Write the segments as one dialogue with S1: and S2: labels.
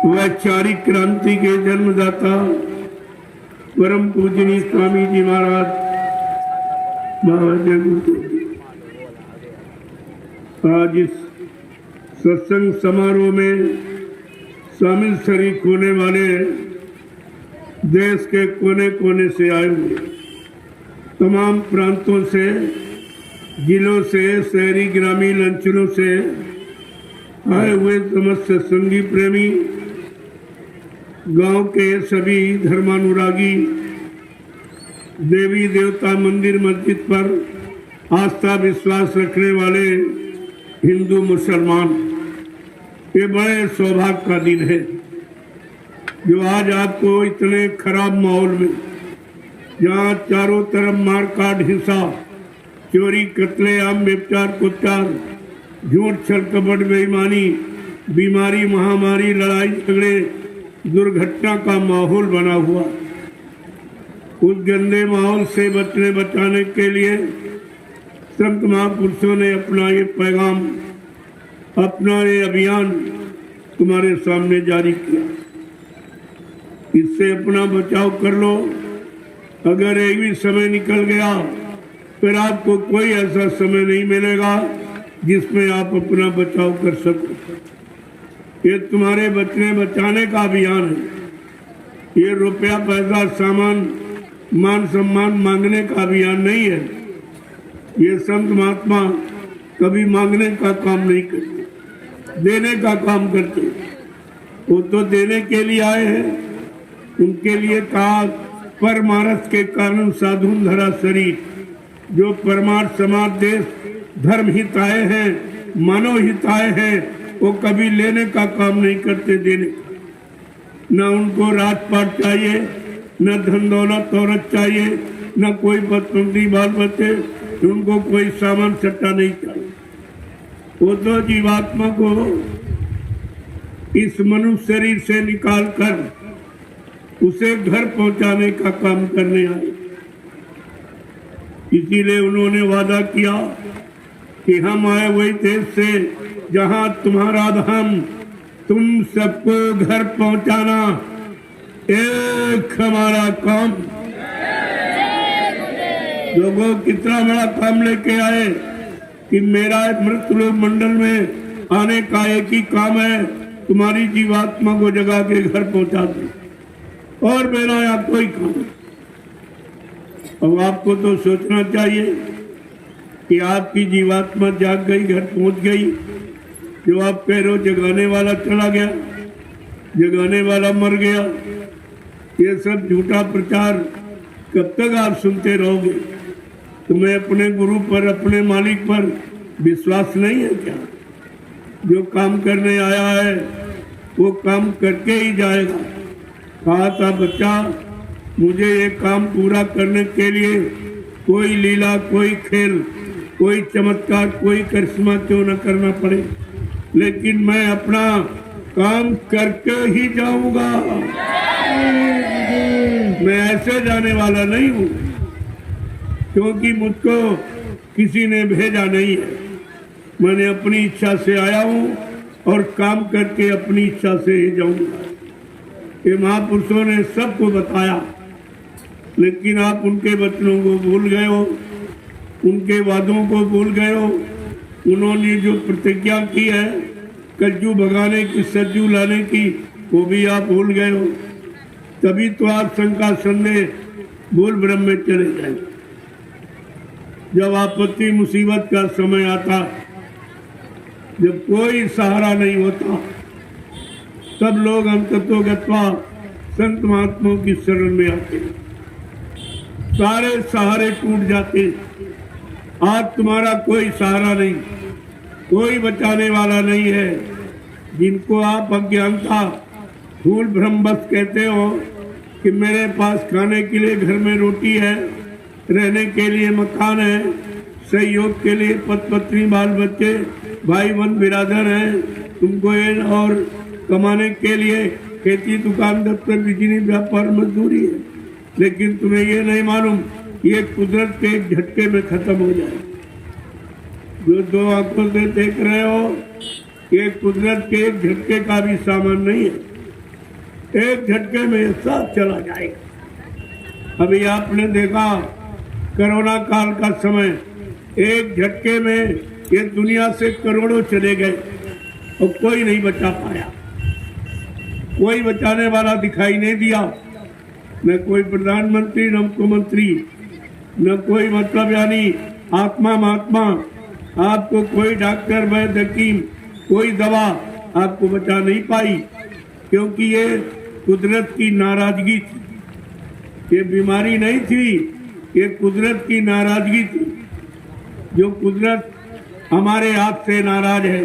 S1: वैचारिक क्रांति के जन्मदाता परम पूजनीय स्वामी जी महाराज बाबा जय गुरुदेव आज इस सत्संग समारोह में शामिल शरीक होने वाले देश के कोने कोने से आए हुए तमाम प्रांतों से, जिलों से, शहरी ग्रामीण अंचलों से आए हुए समस्त संगी प्रेमी, गांव के सभी धर्मानुरागी, देवी देवता मंदिर मस्जिद पर आस्था विश्वास रखने वाले हिंदू मुसलमान, ये बड़े सौभाग्य का दिन है जो आज आपको इतने खराब माहौल में, जहाँ चारों तरफ मारकाट, हिंसा, चोरी, कत्लेआम, व्यभिचार, कुत्यार, झूठ, छल, कपट, बेईमानी, बीमारी, महामारी, लड़ाई झगड़े, दुर्घटना का माहौल बना हुआ, उस गंदे माहौल से बचाने के लिए संत महापुरुषों ने अपना ये पैगाम, अपना ये अभियान तुम्हारे सामने जारी किया। इससे अपना बचाव कर लो। अगर एक भी समय निकल गया फिर आपको कोई ऐसा समय नहीं मिलेगा जिसमें आप अपना बचाव कर सको। ये तुम्हारे बचाने का अभियान है। ये रुपया पैसा सामान मान सम्मान मांगने का अभियान नहीं है। ये संत महात्मा कभी मांगने का काम नहीं करते, देने का काम करते। वो तो देने के लिए आए हैं। उनके लिए कहा परमार्थ के कारण साधुन धरा शरीर, जो परमार्थ समाज देश धर्म हिताय हैं, मानव हिताय हैं, वो कभी लेने का काम नहीं करते, देने का। न उनको राजपाट चाहिए, न धन दौलत औरत चाहिए, न कोई पत्नी बाल बच्चे, उनको कोई सामान सट्टा नहीं चाहिए। वो तो जीवात्मा को इस मनुष्य शरीर से निकाल कर उसे घर पहुंचाने का काम करने आए। इसीलिए उन्होंने वादा किया कि हम आए वही देश से जहां तुम्हारा धाम, तुम सबको घर पहुंचाना एक हमारा काम। लोगों कितना बड़ा काम लेके आए कि मेरा मृतलोक मंडल में आने का एक ही काम है, तुम्हारी जीवात्मा को जगा के घर पहुंचा दो, और मेरा यहाँ कोई काम। अब आपको तो सोचना चाहिए कि आपकी जीवात्मा जाग गई, घर पहुंच गई। जो आप कह रहे हो जगाने वाला चला गया, जगाने वाला मर गया, ये सब झूठा प्रचार कब तक आप सुनते रहोगे? तुम्हें अपने गुरु पर, अपने मालिक पर विश्वास नहीं है क्या? जो काम करने आया है वो काम करके ही जाएगा। कहा था बच्चा, मुझे ये काम पूरा करने के लिए कोई लीला, कोई खेल, कोई चमत्कार, कोई करिश्मा क्यों न करना पड़े, लेकिन मैं अपना काम करके ही जाऊंगा। मैं ऐसे जाने वाला नहीं हूँ, क्योंकि मुझको किसी ने भेजा नहीं है। मैंने अपनी इच्छा से आया हूँ और काम करके अपनी इच्छा से ही जाऊंगा। ये महापुरुषों ने सबको बताया, लेकिन आप उनके वचनों को भूल गए हो, उनके वादों को भूल गए हो। उन्होंने जो प्रतिज्ञा की है कज्जू भगाने की, सज्जू लाने की, वो भी आप भूल गए हो। तभी तो आप शंका संदेह भूल भ्रम में चले जाए। जब आपत्ति मुसीबत का समय आता, जब कोई सहारा नहीं होता, तब लोग अंततोगत्वा संत महात्माओं की शरण में आते, सारे सहारे टूट जाते। आज तुम्हारा कोई सहारा नहीं, कोई बचाने वाला नहीं है। जिनको आप अज्ञानता भूल भ्रम बस कहते हो कि मेरे पास खाने के लिए घर में रोटी है, रहने के लिए मकान है, सहयोग के लिए पति पत्नी बाल बच्चे भाई बहन बिरादर हैं, तुमको ये और कमाने के लिए खेती दुकान दफ्तर बिजली व्यापार मजदूरी है, लेकिन तुम्हें ये नहीं मालूम ये कुदरत के झटके में खत्म हो जाए। जो दो आंखों से देख रहे हो ये कुदरत के एक झटके का भी सामान नहीं है। एक झटके में सब चला जाएगा। अभी आपने देखा कोरोना काल का समय, एक झटके में ये दुनिया से करोड़ों चले गए और कोई नहीं बचा पाया, कोई बचाने वाला दिखाई नहीं दिया, न कोई प्रधानमंत्री, न मुख्यमंत्री, न कोई मतलब यानी आत्मा महात्मा, आपको कोई डॉक्टर वैद्य हकीम, कोई दवा आपको बचा नहीं पाई, क्योंकि ये कुदरत की नाराजगी थी। ये बीमारी नहीं थी, ये कुदरत की नाराजगी थी। जो कुदरत हमारे हाथ से नाराज है,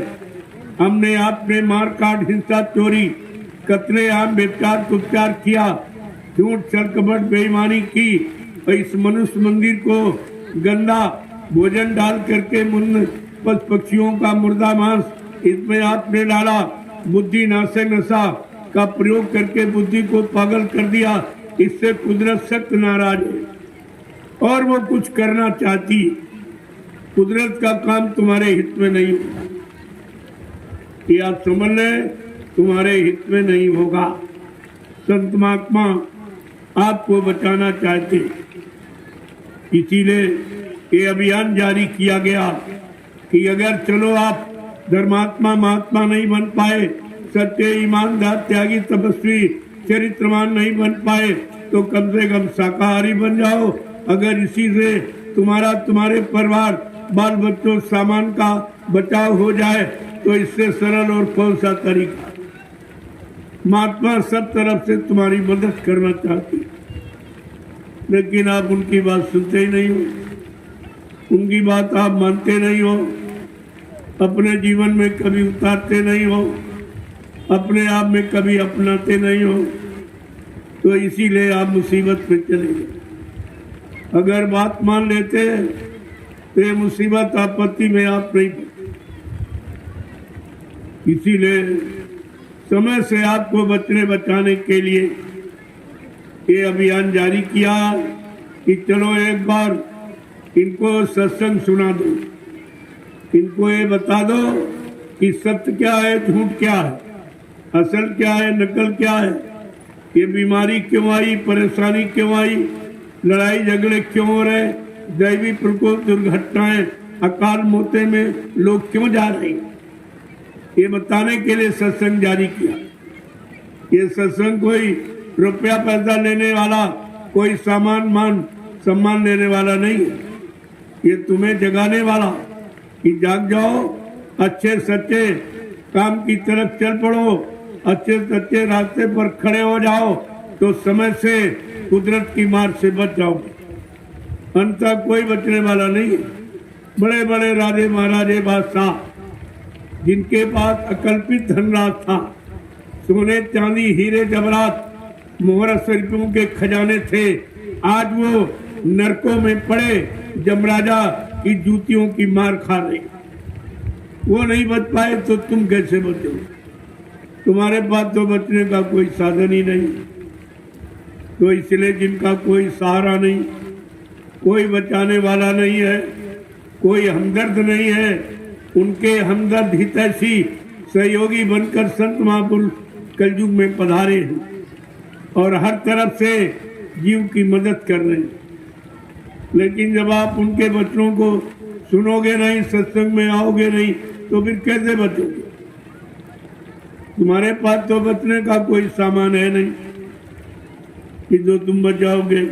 S1: हमने आपने मार काट, हिंसा, चोरी, कत्लेआम, व्यभिचार, कुत्यार किया, झूठ, छल-कपट, बेईमानी की, और इस मनुष्य मंदिर को गंदा भोजन डाल करके पशु पक्षियों का मुर्दा मांस इसमें आपने डाला, बुद्धि नाशक नशा का प्रयोग करके बुद्धि को पागल कर दिया। इससे कुदरत सख्त नाराज है और वो कुछ करना चाहती है। कुदरत का काम तुम्हारे हित में नहीं होगा, ये आप समझ लें, तुम्हारे हित में नहीं होगा। संत महात्मा आपको बचाना चाहते, इसीलिए ये अभियान जारी किया गया कि अगर चलो आप धर्मात्मा महात्मा नहीं बन पाए, सच्चे ईमानदार त्यागी तपस्वी चरित्रवान नहीं बन पाए, तो कम से कम शाकाहारी बन जाओ। अगर इसी से तुम्हारे परिवार, बाल बच्चों, सामान का बचाव हो जाए तो इससे सरल और कौन सा तरीका। महात्मा सब तरफ से तुम्हारी मदद करना चाहती, लेकिन आप उनकी बात सुनते ही नहीं हो, उनकी बात आप मानते नहीं हो, अपने जीवन में कभी उतारते नहीं हो, अपने आप में कभी अपनाते नहीं हो, तो इसीलिए आप मुसीबत में चले गए। अगर बात मान लेते तो ये मुसीबत आपत्ति में आप नहीं पड़ते। इसीलिए समय से आपको बचाने के लिए ये अभियान जारी किया कि चलो एक बार इनको सत्संग सुना दो, इनको ये बता दो कि सत्य क्या है, झूठ क्या है, असल क्या है, नकल क्या है, ये बीमारी क्यों आई, परेशानी क्यों आई, लड़ाई झगड़े क्यों हो रहे, दैवी प्रकोप, दुर्घटनाएं, अकाल मौतें में लोग क्यों जा रहे हैं, ये बताने के लिए सत्संग जारी किया। ये सत्संग कोई रुपया पैसा लेने वाला, कोई सम्मान लेने वाला नहीं है, ये तुम्हें जगाने वाला कि जाग जाओ, अच्छे सच्चे काम की तरफ चल पड़ो, अच्छे सच्चे रास्ते पर खड़े हो जाओ, तो समय से कुदरत की मार से बच जाओगे। अंत कोई बचने वाला नहीं है। बड़े बड़े राजे महाराजे बादशाह, जिनके पास अकल्पित धनराज था, सोने चांदी हीरे जवाहरात मोहरत शरीफों के खजाने थे, आज वो नरकों में पड़े जमराजा की जूतियों की मार खा रहे। वो नहीं बच पाए तो तुम कैसे बचोगे? तुम्हारे पास तो बचने का कोई साधन ही नहीं। तो इसलिए जिनका कोई सहारा नहीं, कोई बचाने वाला नहीं है, कोई हमदर्द नहीं है, उनके हमदर्द हितैषी सहयोगी बनकर संत महापुरुष कलयुग में पधारे हैं और हर तरफ से जीव की मदद कर रहे हैं। लेकिन जब आप उनके वचनों को सुनोगे नहीं, सत्संग में आओगे नहीं, तो फिर कैसे बचोगे? तुम्हारे पास तो बचने का कोई सामान है नहीं कि जो तुम बचाओगे।